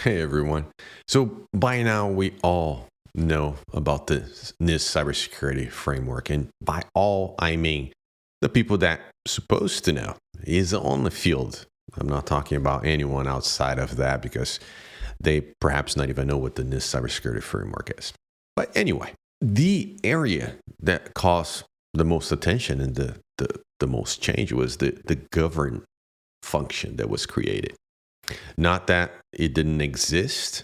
Hey everyone. So by now we all know about the NIST cybersecurity framework, and by all I mean the people that supposed to know is on the field. I'm not talking about anyone outside of that because they perhaps not even know what the NIST cybersecurity framework is. But anyway, the area that caused the most attention and the most change was the govern function that was created. Not that it didn't exist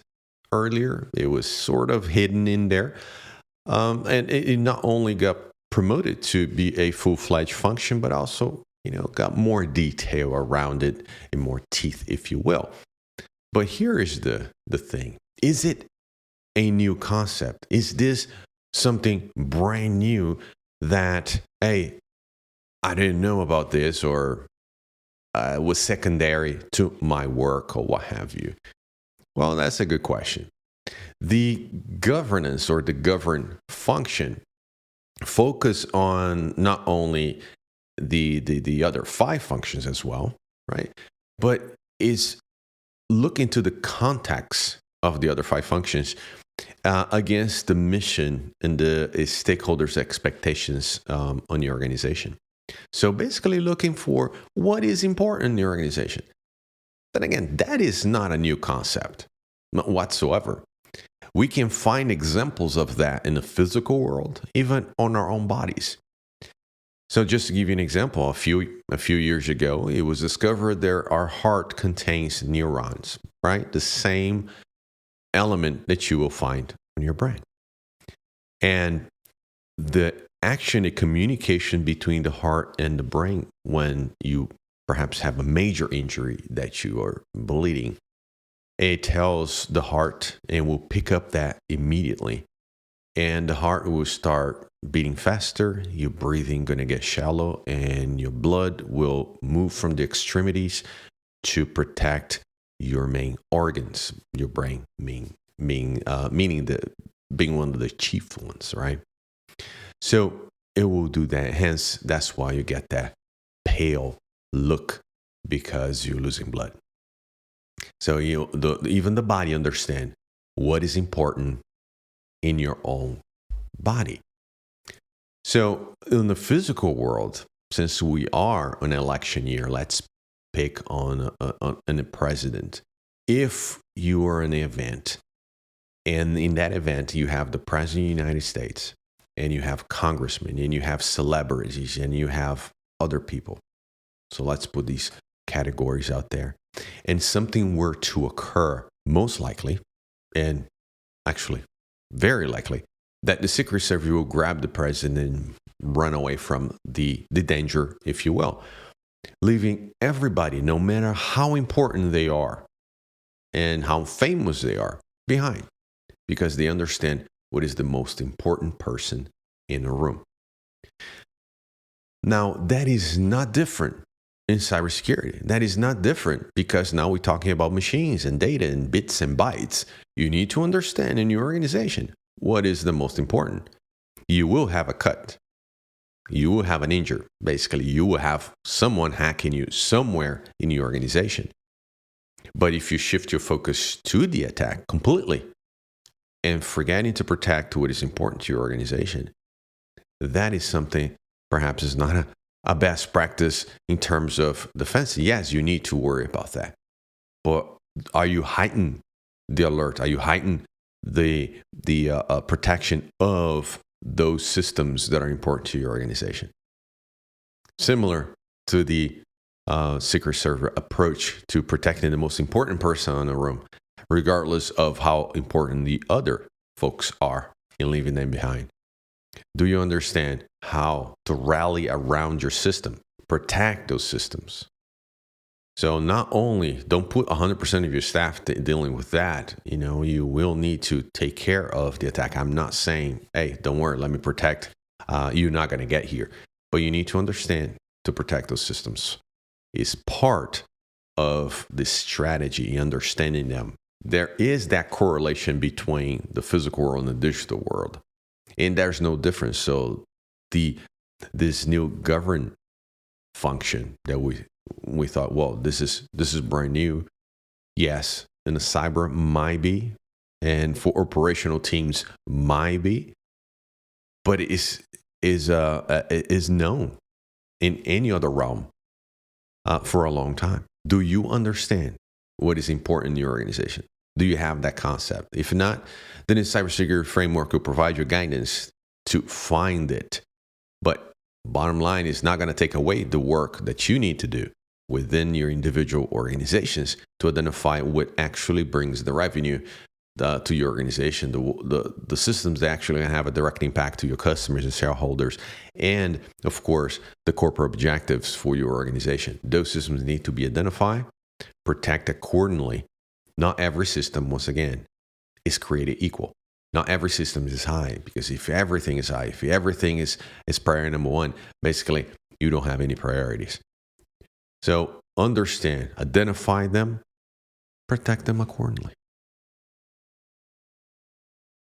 earlier, it was sort of hidden in there. And it not only got promoted to be a full-fledged function, but also, got more detail around it and more teeth, if you will. But here is the thing. Is it a new concept? Is this something brand new that, hey, I didn't know about this, or was secondary to my work, or what have you? Well, that's a good question. The governance or the govern function focus on not only the other five functions as well, right? But is look into the context of the other five functions against the mission and the stakeholders' expectations on the organization. So basically looking for what is important in the organization. But again, that is not a new concept whatsoever. We can find examples of that in the physical world, even on our own bodies. So just to give you an example, a few years ago, it was discovered that our heart contains neurons, right? The same element that you will find in your brain. And the action and communication between the heart and the brain when you perhaps have a major injury that you are bleeding, it tells the heart and will pick up that immediately. And the heart will start beating faster, your breathing going to get shallow, and your blood will move from the extremities to protect your main organs, your brain, meaning being one of the chief ones, right? So it will do that. Hence, that's why you get that pale look, because you're losing blood. So even the body understand what is important in your own body. So in the physical world, since we are an election year, let's pick on a president. If you are in an event, and in that event you have the president of the United States, and you have congressmen, and you have celebrities, and you have other people. So let's put these categories out there. And something were to occur, most likely, and actually very likely, that the Secret Service will grab the president and run away from the danger, if you will, leaving everybody, no matter how important they are and how famous they are, behind, because they understand what is the most important person in a room. Now, that is not different in cybersecurity. That is not different because now we're talking about machines and data and bits and bytes. You need to understand in your organization what is the most important. You will have a cut. You will have an injury. Basically, you will have someone hacking you somewhere in your organization. But if you shift your focus to the attack completely and forgetting to protect what is important to your organization, that is something perhaps is not a best practice in terms of defense. Yes, you need to worry about that. But are you heightened the alert? Are you heightened the protection of those systems that are important to your organization? Similar to the Secret Service approach to protecting the most important person in the room, regardless of how important the other folks are in leaving them behind. Do you understand how to rally around your system, protect those systems? So not only don't put 100% of your staff dealing with that, you will need to take care of the attack. I'm not saying, hey, don't worry, let me protect. You're not going to get here. But you need to understand to protect those systems is part of the strategy, understanding them. There is that correlation between the physical world and the digital world. And there's no difference. So this new govern function that we thought, well, this is brand new. Yes, in the cyber might be, and for operational teams might be, but it is known in any other realm for a long time. Do you understand what is important in your organization? Do you have that concept? If not, then the cybersecurity framework will provide you guidance to find it. But bottom line is not going to take away the work that you need to do within your individual organizations to identify what actually brings the revenue to your organization, the systems that actually have a direct impact to your customers and shareholders, and of course, the corporate objectives for your organization. Those systems need to be identified, protect accordingly. Not every system, once again, is created equal. Not every system is high, because if everything is high, if everything is priority number one, basically you don't have any priorities. So understand, identify them, protect them accordingly.